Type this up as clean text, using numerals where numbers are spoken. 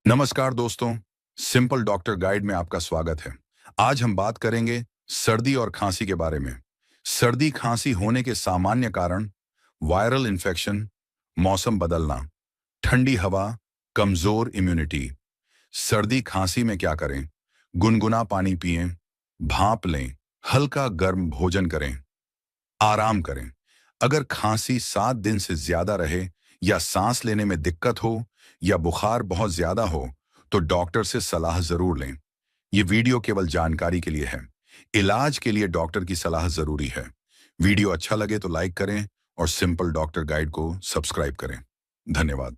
नमस्कार दोस्तों, simple doctor guide में आपका स्वागत है। आज हम बात करेंगे सर्दी और खांसी के बारे में। सर्दी खांसी होने के सामान्य कारण वायरल इन्फेक्शन, मौसम बदलना, ठंडी हवा, कमजोर इम्यूनिटी। सर्दी खांसी में क्या करें? गुनगुना पानी पिएं, भाप लें, हल्का गर्म भोजन करें, आराम करें। अगर खांसी 7 दिन से ज्यादा रहे या सांस लेने में दिक्कत हो या बुखार बहुत ज्यादा हो तो डॉक्टर से सलाह जरूर लें। ये वीडियो केवल जानकारी के लिए है। इलाज के लिए डॉक्टर की सलाह जरूरी है। वीडियो अच्छा लगे तो लाइक करें और सिंपल डॉक्टर गाइड को सब्सक्राइब करें। धन्यवाद।